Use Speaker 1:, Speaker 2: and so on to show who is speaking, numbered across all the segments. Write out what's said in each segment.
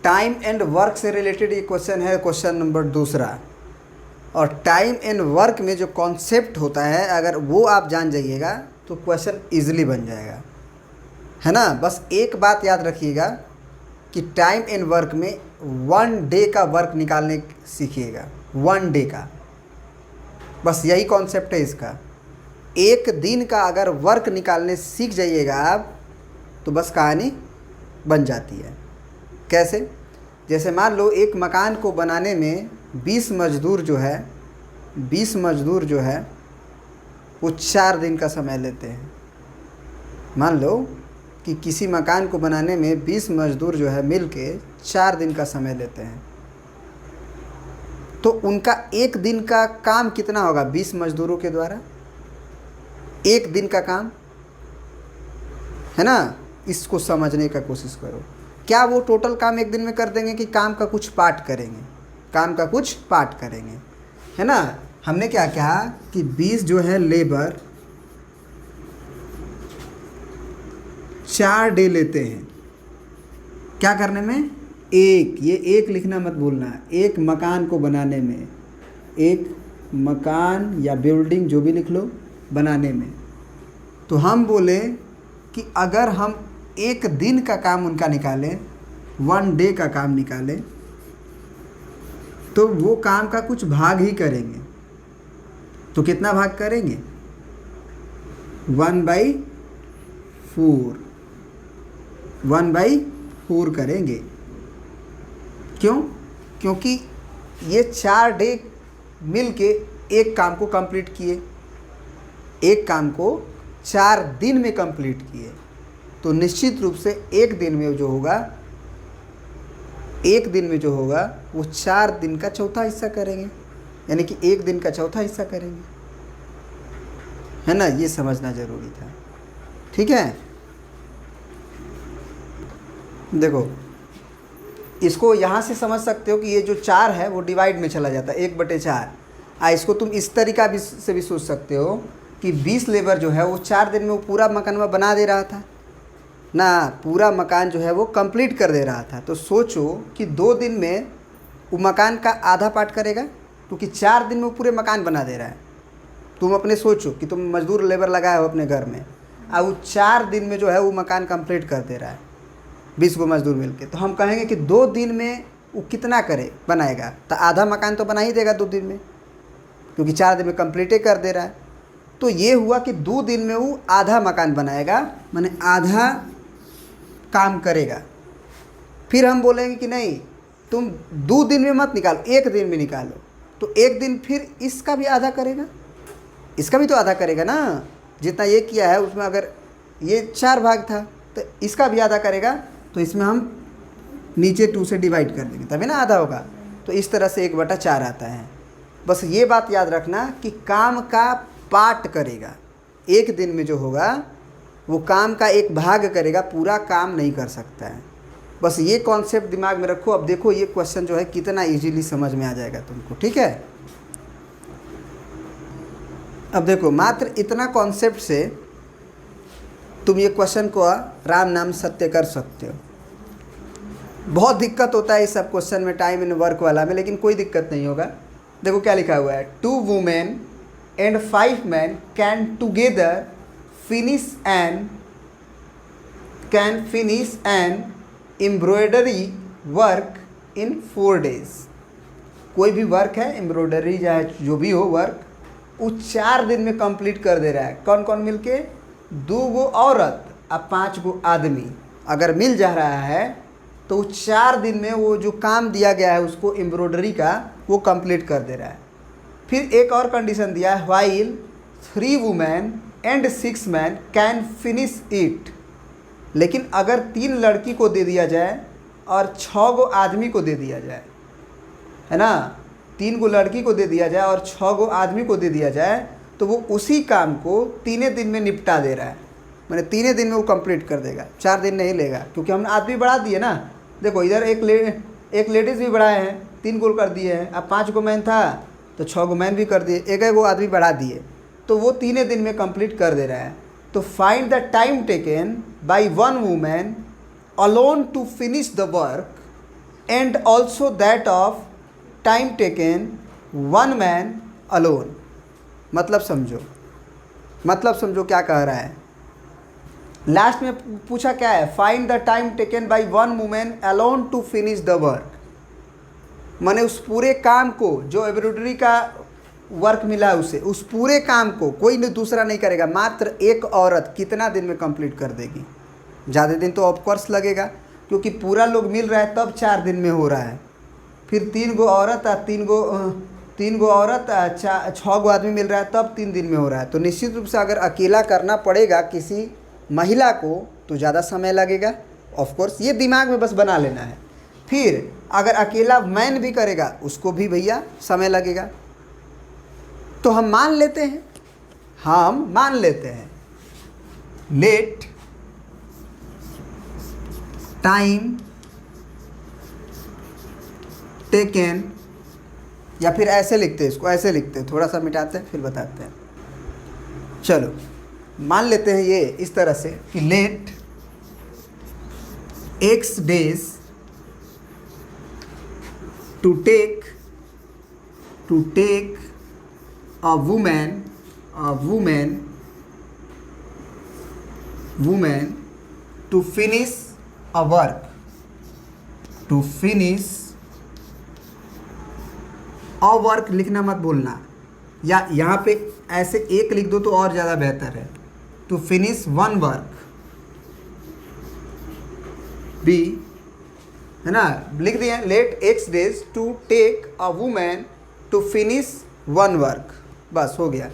Speaker 1: Time and work से related ये question है, क्वेश्चन नंबर दूसरा। और टाइम एंड वर्क में जो कॉन्सेप्ट होता है अगर वो आप जान जाइएगा तो क्वेश्चन इजीली बन जाएगा, है ना। बस एक बात याद रखिएगा कि टाइम एंड वर्क में 1 डे का वर्क निकालने सीखिएगा, 1 डे का, बस यही कॉन्सेप्ट है इसका। एक दिन का अगर वर्क निकालने सीख जाइएगा आप तो बस कहानी बन जाती है। कैसे? जैसे मान लो एक मकान को बनाने में 20 मजदूर जो है वो 4 दिन का समय लेते हैं। मान लो कि किसी मकान को बनाने में 20 मजदूर जो है मिल के 4 दिन का समय लेते हैं, तो उनका एक दिन का काम कितना होगा 20 मजदूरों के द्वारा? एक दिन का काम, है ना। इसको समझने का कोशिश करो। क्या वो टोटल काम एक दिन में कर देंगे कि काम का कुछ पार्ट करेंगे? काम का कुछ पार्ट करेंगे, है ना। हमने क्या कहा कि 20 जो है लेबर 4 डे लेते हैं क्या करने में? ये एक लिखना मत भूलना, एक मकान को बनाने में, एक मकान या बिल्डिंग जो भी लिख लो बनाने में। तो हम बोले कि अगर हम एक दिन का काम उनका निकालें, 1 डे का काम निकालें, तो वो काम का कुछ भाग ही करेंगे। तो कितना भाग करेंगे? 1/4, 1/4 करेंगे। क्यों? क्योंकि ये 4 डे मिल के एक काम को कंप्लीट किए, एक काम को 4 दिन में कंप्लीट किए। तो निश्चित रूप से एक दिन में जो होगा वो 4 दिन का चौथा हिस्सा करेंगे, यानी कि एक दिन का चौथा हिस्सा करेंगे, है ना। ये समझना जरूरी था, ठीक है। देखो इसको यहाँ से समझ सकते हो कि ये जो 4 है वो डिवाइड में चला जाता है, 1/4। इसको तुम इस तरीका से भी सोच सकते हो कि 20 लेबर जो है वो 4 दिन में वो पूरा मकान बना दे रहा था ना, पूरा मकान जो है वो कंप्लीट कर दे रहा था। तो सोचो कि 2 दिन में वो मकान का आधा पार्ट करेगा, क्योंकि 4 दिन में वो पूरे मकान बना दे रहा है। तुम अपने सोचो कि तुम मजदूर लेबर लगाए हो अपने घर में, और वो 4 दिन में जो है वो मकान कंप्लीट कर दे रहा है 20 गो मजदूर मिलके। तो हम कहेंगे कि 2 दिन में वो कितना बनाएगा? तो आधा मकान तो बना ही देगा 2 दिन में, क्योंकि 4 दिन में कंप्लीट ही कर दे रहा है। तो ये हुआ कि 2 दिन में वो आधा मकान बनाएगा, माने आधा काम करेगा। फिर हम बोलेंगे कि नहीं, तुम 2 दिन में मत निकालो, 1 दिन में निकालो। तो 1 दिन फिर इसका भी आधा करेगा, इसका भी तो आधा करेगा ना। जितना ये किया है उसमें अगर ये 4 भाग था तो इसका भी आधा करेगा। तो इसमें हम नीचे 2 से डिवाइड कर देंगे, तभी ना आधा होगा। तो इस तरह से 1/4 आता है। बस ये बात याद रखना कि काम का पार्ट करेगा, एक दिन में जो होगा वो काम का एक भाग करेगा, पूरा काम नहीं कर सकता है। बस ये कॉन्सेप्ट दिमाग में रखो। अब देखो ये क्वेश्चन जो है कितना इजीली समझ में आ जाएगा तुमको, ठीक है। अब देखो मात्र इतना कॉन्सेप्ट से तुम ये क्वेश्चन को राम नाम सत्य कर सकते हो। बहुत दिक्कत होता है इस सब क्वेश्चन में, टाइम एंड वर्क वाला में, लेकिन कोई दिक्कत नहीं होगा। देखो क्या लिखा हुआ है, 2 women and 5 men can finish an embroidery work in 4 days। कोई भी वर्क है, एम्ब्रॉयडरी चाहे जो भी हो वर्क, वो 4 दिन में कंप्लीट कर दे रहा है। कौन कौन मिलके? 2 गो औरत और 5 गो आदमी अगर मिल जा रहा है तो 4 दिन में वो जो काम दिया गया है उसको एम्ब्रॉयडरी का वो कंप्लीट कर दे रहा है। फिर एक और कंडीशन दिया है, while 3 women and 6 men can finish it। लेकिन अगर 3 लड़की को दे दिया जाए और 6 गो आदमी को दे दिया जाए, है ना, 3 गो लड़की को दे दिया जाए और 6 गो आदमी को दे दिया जाए, तो वो उसी काम को 3 दिन में निपटा दे रहा है। मैंने 3 दिन में वो कंप्लीट कर देगा, 4 दिन नहीं लेगा, क्योंकि हमने आदमी बढ़ा दिए ना। देखो इधर एक लेडीज़ भी बढ़ाए हैं, 3 गोल कर दिए हैं। अब 5 गो मैन था तो 6 गो मैन भी कर दिए, एक गो आदमी बढ़ा दिए, तो वो 3 दिन में कंप्लीट कर दे रहा है। तो find the time taken by 1 women alone to finish the work and also that of time taken one man alone. मतलब समझो क्या कह रहा है। लास्ट में पूछा क्या है, find the time taken by one women alone to finish the work. माने उस पूरे काम को, जो एम्ब्रॉयडरी का वर्क मिला है उसे, उस पूरे काम को कोई दूसरा नहीं करेगा, मात्र एक औरत कितना दिन में कंप्लीट कर देगी। ज़्यादा दिन तो ऑफकोर्स लगेगा, क्योंकि पूरा लोग मिल रहा है तब 4 दिन में हो रहा है। फिर 3 गो औरत और 3 गो औरत 6 गो आदमी मिल रहा है तब 3 दिन में हो रहा है। तो निश्चित रूप से अगर अकेला करना पड़ेगा किसी महिला को तो ज़्यादा समय लगेगा। ऑफकोर्स ये दिमाग में बस बना लेना है। फिर अगर अकेला मैन भी करेगा उसको भी भैया समय लगेगा। तो हम मान लेते हैं लेट टाइम टेकन, या फिर ऐसे लिखते हैं इसको, ऐसे लिखते हैं, थोड़ा सा मिटाते हैं फिर बताते हैं। चलो मान लेते हैं ये इस तरह से कि let x days to take a woman to finish a work, लिखना मत भूलना, या यहाँ पे ऐसे एक लिख दो तो और ज़्यादा बेहतर है। To finish one work be, है ना, लिख दिए let x days to take a women to finish one work. बस हो गया।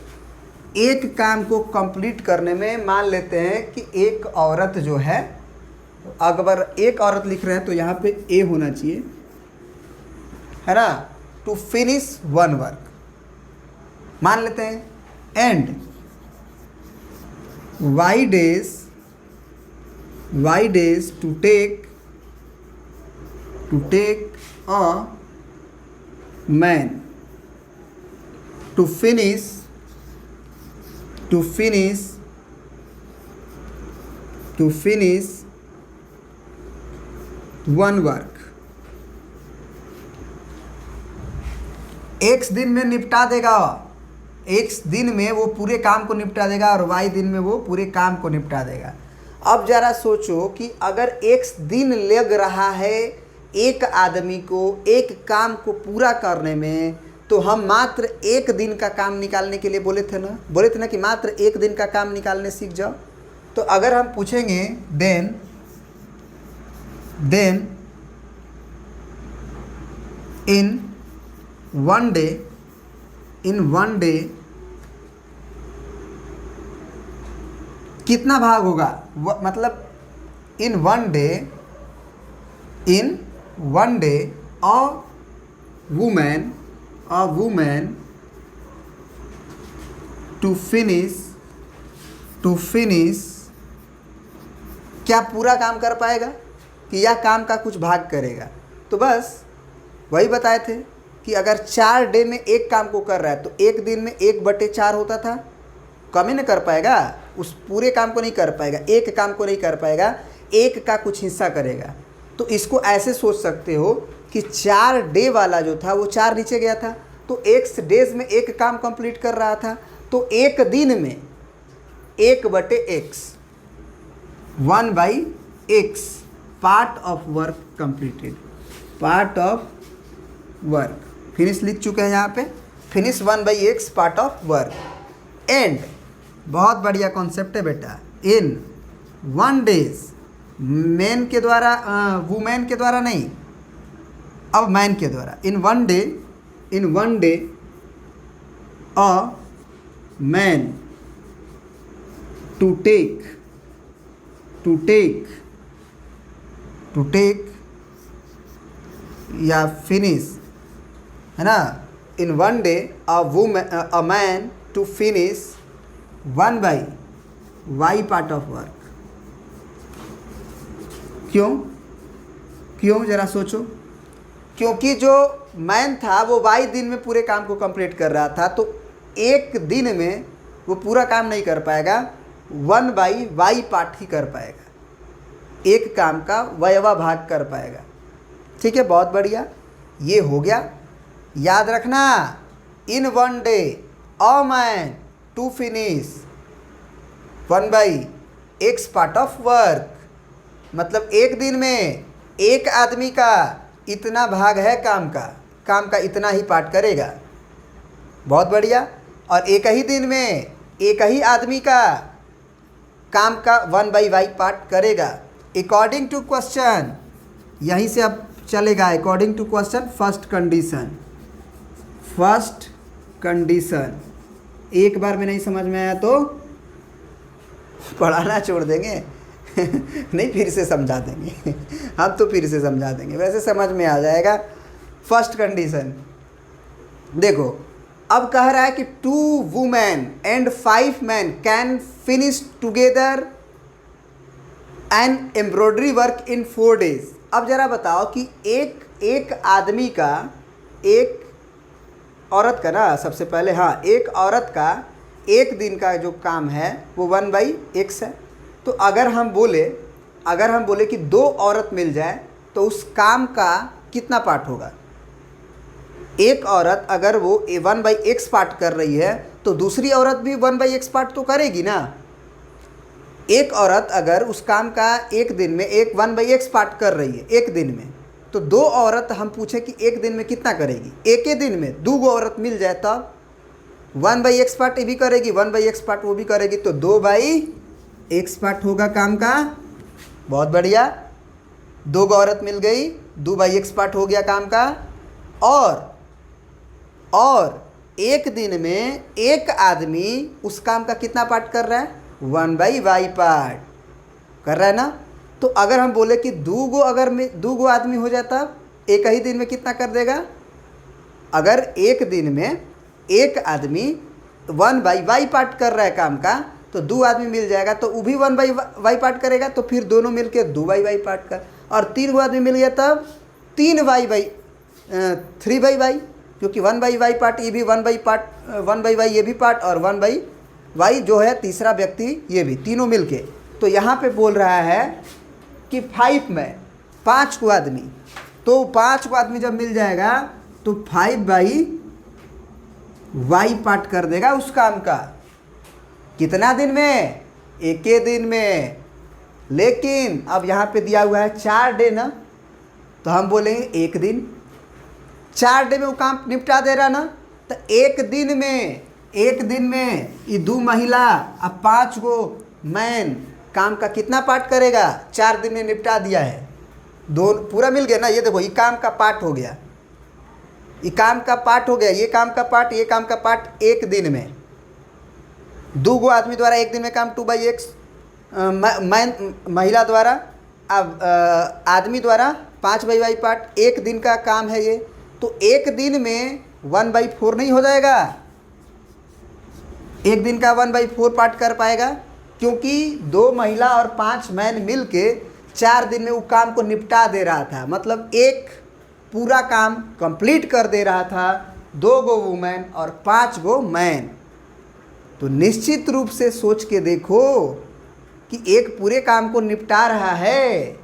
Speaker 1: एक काम को कंप्लीट करने में मान लेते हैं कि एक औरत जो है, अगर एक औरत लिख रहे हैं तो यहाँ पे ए होना चाहिए, है ना, टू फिनिश वन वर्क मान लेते हैं। And Y days to take a man to finish one work. X दिन में निपटा देगा, एक्स दिन में वो पूरे काम को निपटा देगा और वाई दिन में वो पूरे काम को निपटा देगा। अब ज़रा सोचो कि अगर एक्स दिन लग रहा है एक आदमी को एक काम को पूरा करने में, तो हम मात्र एक दिन का काम निकालने के लिए बोले थे ना कि मात्र एक दिन का काम निकालने सीख जाओ। तो अगर हम पूछेंगे देन इन वन डे कितना भाग होगा, मतलब in one day a women to finish क्या पूरा काम कर पाएगा कि या काम का कुछ भाग करेगा। तो बस वही बताए थे कि अगर 4 डे में एक काम को कर रहा है तो एक दिन में 1/4 होता था, कम ही नहीं कर पाएगा, उस पूरे काम को नहीं कर पाएगा, एक काम को नहीं कर पाएगा, एक का कुछ हिस्सा करेगा। तो इसको ऐसे सोच सकते हो कि 4 डे वाला जो था वो 4 नीचे गया था, तो x डेज में एक काम कंप्लीट कर रहा था, तो एक दिन में 1/x 1/x part of work completed, part of work finish लिख चुके हैं यहाँ पे, finish 1/x part of work. And बहुत बढ़िया कॉन्सेप्ट है बेटा, इन 1 डेज मैन के द्वारा, वुमेन के द्वारा नहीं, अब मैन के द्वारा, in one day a man to take या फिनिश, है ना, in one day a man to finish 1/y part of work. क्यों जरा सोचो, क्योंकि जो मैन था वो वाई दिन में पूरे काम को कंप्लीट कर रहा था, तो एक दिन में वो पूरा काम नहीं कर पाएगा, 1/y पार्ट ही कर पाएगा, एक काम का वयवा भाग कर पाएगा। ठीक है, बहुत बढ़िया, ये हो गया। याद रखना, in one day a man to finish 1/x part of work, मतलब एक दिन में एक आदमी का इतना भाग है काम का इतना ही पार्ट करेगा। बहुत बढ़िया। और एक ही दिन में एक ही आदमी का काम का 1/y पार्ट करेगा। अकॉर्डिंग टू क्वेश्चन, यहीं से अब चलेगा। According to question, first condition एक बार में नहीं समझ में आया तो पढ़ाना छोड़ देंगे नहीं, फिर से समझा देंगे हम तो फिर से समझा देंगे, वैसे समझ में आ जाएगा। फर्स्ट कंडीशन देखो, अब कह रहा है कि 2 women and 5 man can finish together an embroidery work in 4 days। अब ज़रा बताओ कि एक आदमी का, एक औरत का ना, सबसे पहले हाँ, एक औरत का एक दिन का जो काम है वो 1/x है। तो अगर हम बोले कि 2 औरत मिल जाए तो उस काम का कितना पार्ट होगा? एक औरत अगर वो 1/x पार्ट कर रही है तो दूसरी औरत भी 1/x पार्ट तो करेगी ना। एक औरत अगर उस काम का एक दिन में 1/x पार्ट कर रही है एक दिन में, तो 2 औरत हम पूछे कि एक दिन में कितना करेगी? एक ही दिन में 2 औरत मिल जाए तब 1/x पार्ट ये भी करेगी, 1/x पार्ट वो भी करेगी, तो 2/x पार्ट होगा काम का। बहुत बढ़िया, 2 औरत मिल गई, 2/x पार्ट हो गया काम का। और एक दिन में एक आदमी उस काम का कितना पार्ट कर रहा है? 1/y पार्ट कर रहा है ना। तो अगर हम बोले कि 2 आदमी हो जाता एक ही दिन में कितना कर देगा? अगर एक दिन में एक आदमी 1/y पार्ट कर रहा है काम का, तो 2 आदमी मिल जाएगा तो वो भी 1/y पार्ट करेगा, तो फिर दोनों मिलके 2/y पार्ट कर। और 3 आदमी मिल गया तब 3/y, क्योंकि 1/y पार्ट ये भी 1/y ये भी पार्ट, और 1/y जो है तीसरा व्यक्ति ये भी, तीनों मिलके। तो यहाँ पे बोल रहा है कि 5 में 5 को आदमी, तो 5 को आदमी जब मिल जाएगा तो 5/y पार्ट कर देगा उस काम का। कितना दिन में? एक ही दिन में। लेकिन अब यहाँ पे दिया हुआ है 4 डे ना, तो हम बोलेंगे एक दिन। 4 डे में वो काम निपटा दे रहा ना, तो एक दिन में ये 2 महिला अब 5 गो मैन काम का कितना पार्ट करेगा? 4 दिन में निपटा दिया है, 2 पूरा मिल गया ना। ये देखो, ये काम का पार्ट हो गया, ये काम का पार्ट हो गया, ये काम का पार्ट, ये काम का पार्ट एक दिन में। 2 गो आदमी द्वारा एक दिन में काम 2/x, महिला द्वारा, अब आदमी द्वारा 5/y पार्ट, एक दिन का काम है ये। तो एक दिन में 1/4 नहीं हो जाएगा? एक दिन का 1/4 पार्ट कर पाएगा, क्योंकि 2 महिला और 5 मैन मिल के 4 दिन में वो काम को निपटा दे रहा था। मतलब एक पूरा काम कंप्लीट कर दे रहा था 2 गो वुमेन और 5 गो मैन। तो निश्चित रूप से सोच के देखो कि एक पूरे काम को निपटा रहा है,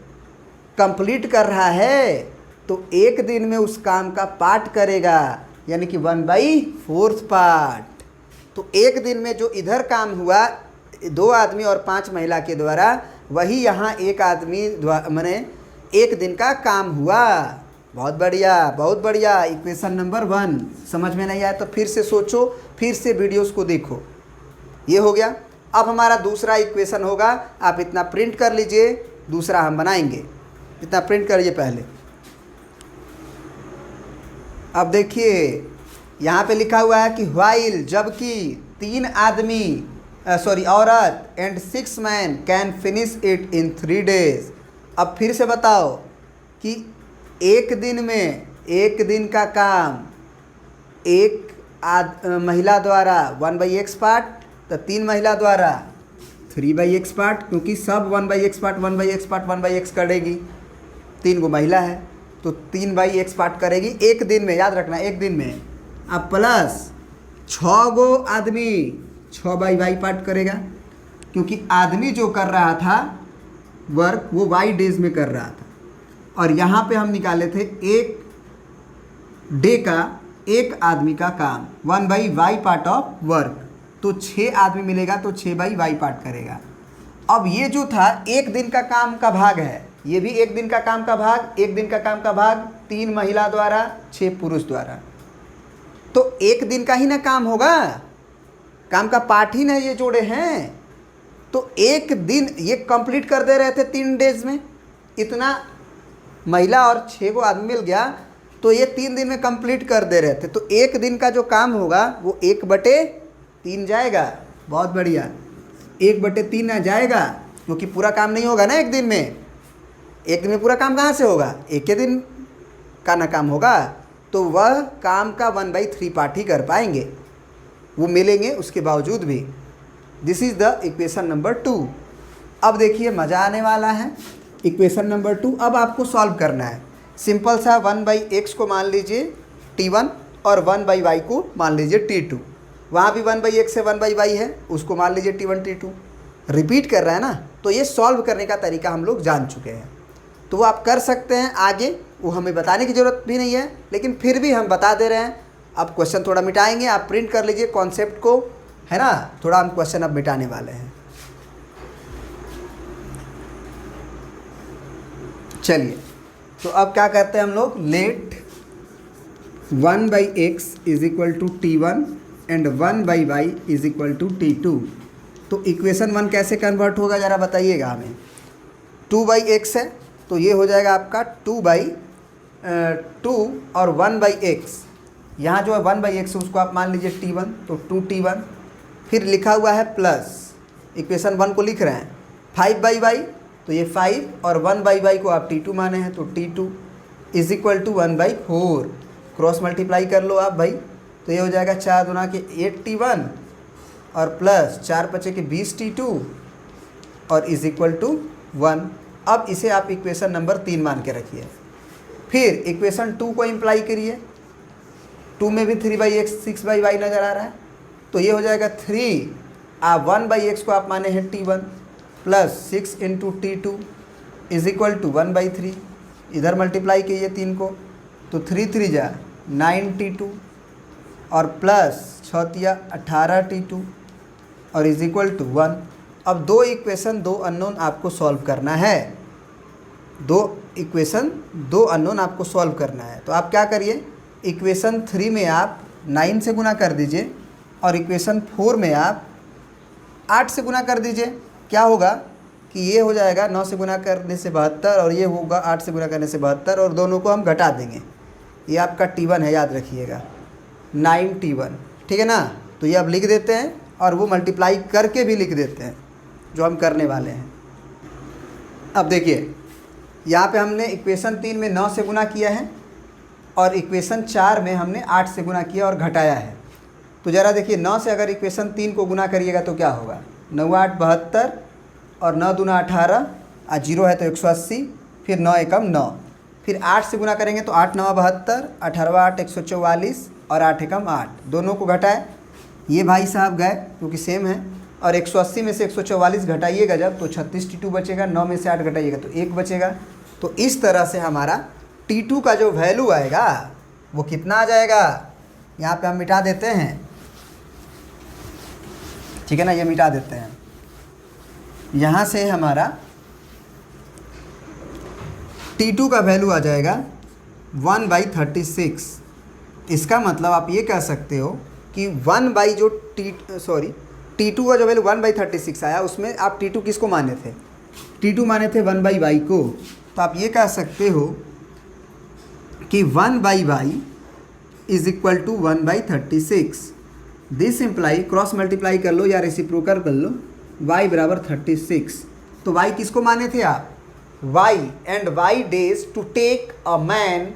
Speaker 1: कंप्लीट कर रहा है, तो एक दिन में उस काम का पार्ट करेगा, यानी कि 1/4 पार्ट। तो एक दिन में जो इधर काम हुआ 2 आदमी और 5 महिला के द्वारा, वही यहाँ एक आदमी माने एक दिन का काम हुआ। बहुत बढ़िया, बहुत बढ़िया। इक्वेशन नंबर 1 समझ में नहीं आया तो फिर से सोचो, फिर से वीडियोस को देखो। ये हो गया। अब हमारा दूसरा इक्वेशन होगा, आप इतना प्रिंट कर लीजिए, दूसरा हम बनाएंगे। इतना प्रिंट करिए पहले। अब देखिए यहाँ पे लिखा हुआ है कि व्हाइल, जबकि 3 आदमी औरत and 6 man can finish it in 3 days। अब फिर से बताओ कि एक दिन में एक दिन का काम एक महिला द्वारा 1/x पार्ट, तो 3 महिला द्वारा 3/x पार्ट, क्योंकि सब 1/x पार्ट 1/x करेगी। 3 गो महिला है तो 3/x पार्ट करेगी एक दिन में, याद रखना एक दिन में। अब प्लस 6 गो आदमी 6/y पार्ट करेगा, क्योंकि आदमी जो कर रहा था वर्क वो y डेज में कर रहा था, और यहाँ पे हम निकाले थे एक डे का एक आदमी का काम 1/y पार्ट ऑफ वर्क, तो 6 आदमी मिलेगा तो 6/y पार्ट करेगा। अब ये जो था एक दिन का काम का भाग है, ये भी एक दिन का काम का भाग, एक दिन का काम का भाग 3 महिला द्वारा 6 पुरुष द्वारा, तो एक दिन का ही ना काम होगा, काम का पार्ट ही ना ये जोड़े हैं, तो एक दिन ये कंप्लीट कर दे रहे थे 3 डेज में, इतना महिला और 6 को आदमी मिल गया तो ये 3 दिन में कंप्लीट कर दे रहे थे, तो एक दिन का जो काम होगा वो 1/3 जाएगा। बहुत बढ़िया, 1/3 ना जाएगा, क्योंकि पूरा काम नहीं होगा ना एक दिन में। एक दिन में पूरा काम कहाँ से होगा, एक ही दिन का ना काम होगा, तो वह काम का 1/3 पार्ट ही कर पाएंगे, वो मिलेंगे उसके बावजूद भी। This is the equation number 2। अब देखिए मज़ा आने वाला है। इक्वेशन नंबर 2 अब आपको सॉल्व करना है। सिंपल सा 1/x को मान लीजिए t1 और 1/y को मान लीजिए t2। वहाँ भी 1/x से 1/y है, उसको मान लीजिए t1 t2। रिपीट कर रहा है ना, तो ये सॉल्व करने का तरीका हम लोग जान चुके हैं, तो वो आप कर सकते हैं। आगे वो हमें बताने की ज़रूरत भी नहीं है, लेकिन फिर भी हम बता दे रहे हैं। अब क्वेश्चन थोड़ा मिटाएंगे, आप प्रिंट कर लीजिए कॉन्सेप्ट को, है ना, थोड़ा हम क्वेश्चन अब मिटाने वाले हैं। चलिए, तो अब क्या करते हैं हम लोग, let 1/x is equal to t1 and 1/y is equal to t2। तो इक्वेशन 1 कैसे कन्वर्ट होगा ज़रा बताइएगा हमें। 2/x है तो ये हो जाएगा आपका 2/2 और 1/x, यहाँ जो है 1/x है उसको आप मान लीजिए t1, तो 2t1, फिर लिखा हुआ है प्लस, इक्वेशन 1 को लिख रहे हैं 5/y, तो ये 5 और 1/y को आप t2 माने हैं, तो t2 is equal to 1/4। Cross multiply कर लो आप भाई, तो ये हो जाएगा 4 दूना के 8t1 और प्लस 4 5 के 20t2 और इज इक्वल टू 1। अब इसे आप इक्वेशन नंबर 3 मान के रखिए। फिर इक्वेशन 2 को इम्प्लाई करिए, 2 में भी 3/x 6/y नज़र आ रहा है, तो ये हो जाएगा 3, आप 1/x को आप माने हैं t1 plus 6 into t2 is equal to 1/3। इधर मल्टीप्लाई कीजिए 3 को, तो 3 3 जा 9t2 और प्लस 6 18t2 और इज इक्वल टू 1। अब 2 इक्वेशन 2 अननोन आपको सॉल्व करना है, 2 इक्वेशन 2 अननोन आपको सॉल्व करना है। तो आप क्या करिए, इक्वेशन 3 में आप 9 से गुना कर दीजिए और इक्वेशन 4 में आप 8 से गुना कर दीजिए। क्या होगा कि ये हो जाएगा 9 से गुना करने से 72 और ये होगा 8 से गुना करने से 72, और दोनों को हम घटा देंगे। ये आपका t1 है, याद रखिएगा 9t1, ठीक है ना। तो ये अब लिख देते हैं और वो मल्टीप्लाई करके भी लिख देते हैं जो हम करने वाले हैं। अब देखिए यहाँ पे हमने इक्वेशन 3 में 9 से गुना किया है और इक्वेशन 4 में हमने 8 से गुना किया और घटाया है। तो ज़रा देखिए 9 से अगर इक्वेशन 3 को गुना करिएगा तो क्या होगा, 9 8 72 और 9 दूना 18, 0 है तो 180, फिर 9 एकम 9, फिर 8 से गुना करेंगे तो 8 9 72, 18 8 144 और 8 एकम 8, दोनों को घटाए, ये भाई साहब गए क्योंकि सेम है, और 180 में से 144 घटाइएगा जब तो 36 t2 बचेगा, 9 में से 8 घटाइएगा तो 1 बचेगा। तो इस तरह से हमारा t2 का जो वैल्यू आएगा वो कितना आ जाएगा, यहाँ पे हम मिटा देते हैं, ठीक है ना, ये मिटा देते हैं। यहाँ से हमारा t2 का वैल्यू आ जाएगा 1/36। इसका मतलब आप ये कह सकते हो कि t2 का जो वैल्यू 1/36 आया, उसमें आप t2 किसको माने थे, t2 माने थे 1/y को। तो आप ये कह सकते हो कि 1/y is equal to 1/36। This imply, cross multiply कर लो या रेसिप्रोकल कर लो, y बराबर 36। तो y किसको माने थे आप, y and y days to take a man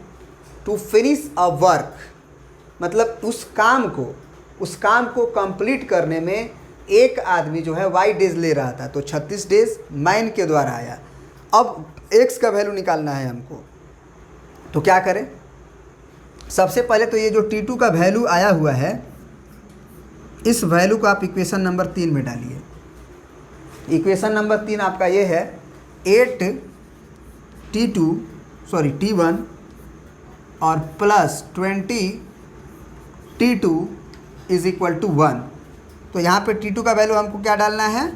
Speaker 1: to finish a work, मतलब उस काम को कंप्लीट करने में एक आदमी जो है y डेज ले रहा था, तो 36 डेज मैन के द्वारा आया। अब x का वैल्यू निकालना है हमको, तो क्या करें, सबसे पहले तो ये जो t2 का वैल्यू आया हुआ है, इस वैल्यू को आप इक्वेशन नंबर 3 में डालिए। इक्वेशन नंबर 3 आपका ये है 8t2 सॉरी T1 और plus 20 T2 is equal to 1। तो यहाँ पे T2 का वैल्यू हमको क्या डालना है,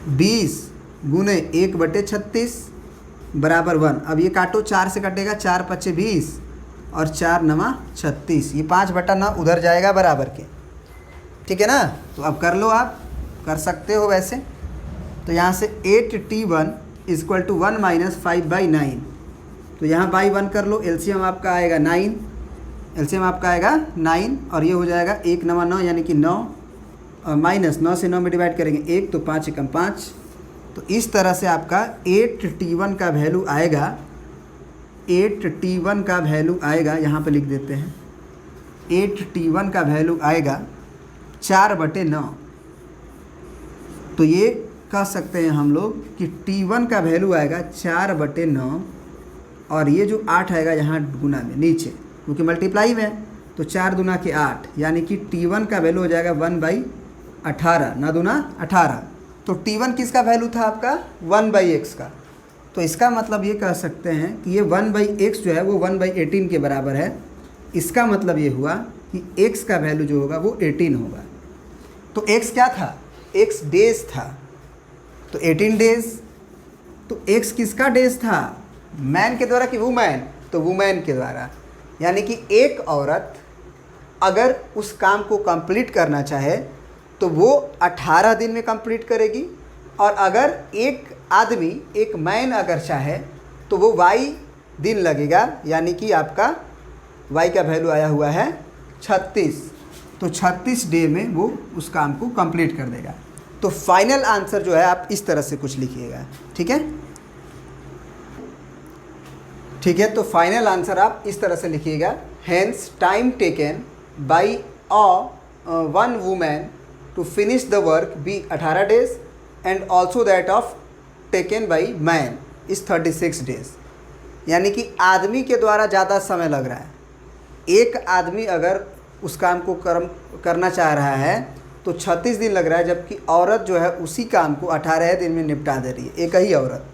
Speaker 1: 20 गुने 1/36 बराबर 1। अब ये काटो, 4 से कटेगा, 4 पच्चे 20 और 4 नवा 36, ये 5/9 उधर जाएगा बराबर के, ठीक है ना। तो अब कर लो, आप कर सकते हो वैसे। तो यहाँ से 8T1 इक्वल टू 1 माइनस 5/9, तो यहाँ बाई 1 कर लो, एलसीएम आपका आएगा 9, एलसीएम आपका आएगा 9 और ये हो जाएगा 1 9 9 यानी कि 9 और माइनस 9 से 9 में डिवाइड करेंगे 1, तो 5 एकम 5। तो इस तरह से आपका 8T1 का वैल्यू आएगा, 8T1 का वैल्यू आएगा, यहाँ पे लिख देते हैं, 8T1 का वैल्यू आएगा 4/9। तो ये कह सकते हैं हम लोग कि T1 का वैल्यू आएगा 4/9 और ये जो 8 आएगा यहाँ गुना में नीचे, क्योंकि मल्टीप्लाई में है, तो 4 दूना के 8 यानी कि T1 का वैल्यू हो जाएगा 1/18, ना दूना 18। तो T1 किसका वैल्यू था आपका, 1/x का। तो इसका मतलब ये कह सकते हैं कि ये 1/x जो है वो 1/18 के बराबर है। इसका मतलब ये हुआ कि x का वैल्यू जो होगा वो 18 होगा। तो x क्या था, x डेज था, तो 18 डेज। तो x किसका डेज था, मैन के द्वारा कि वुमेन, तो वुमेन के द्वारा। यानी कि एक औरत अगर उस काम को कंप्लीट करना चाहे तो वो 18 दिन में कंप्लीट करेगी, और अगर एक आदमी, एक मैन अगर चाहे तो वो y दिन लगेगा, यानी कि आपका y का वैल्यू आया हुआ है 36। तो 36 डे में वो उस काम को कंप्लीट कर देगा। तो फाइनल आंसर जो है आप इस तरह से कुछ लिखिएगा, ठीक है, ठीक है। तो फाइनल आंसर आप इस तरह से लिखिएगा, hence time taken by one women to finish the work be 18 days and also that of taken by man is 36 days. यानी कि आदमी के द्वारा ज़्यादा समय लग रहा है। एक आदमी अगर उस काम को करना चाह रहा है तो 36 दिन लग रहा है, जबकि औरत जो है उसी काम को 18 दिन में निपटा दे रही है, एक ही औरत।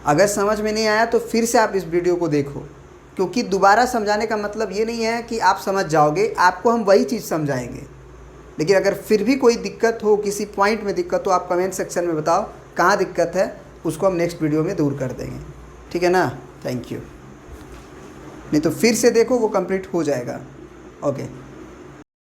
Speaker 1: अगर समझ में नहीं आया तो फिर से आप इस वीडियो को देखो, क्योंकि दोबारा समझाने का मतलब ये नहीं है कि आप समझ जाओगे, आपको हम वही चीज़ समझाएंगे। लेकिन अगर फिर भी कोई दिक्कत हो, किसी पॉइंट में दिक्कत हो, आप कमेंट सेक्शन में बताओ कहाँ दिक्कत है, उसको हम नेक्स्ट वीडियो में दूर कर देंगे, ठीक है ना। Thank you. नहीं तो फिर से देखो, वो कंप्लीट हो जाएगा। ओके।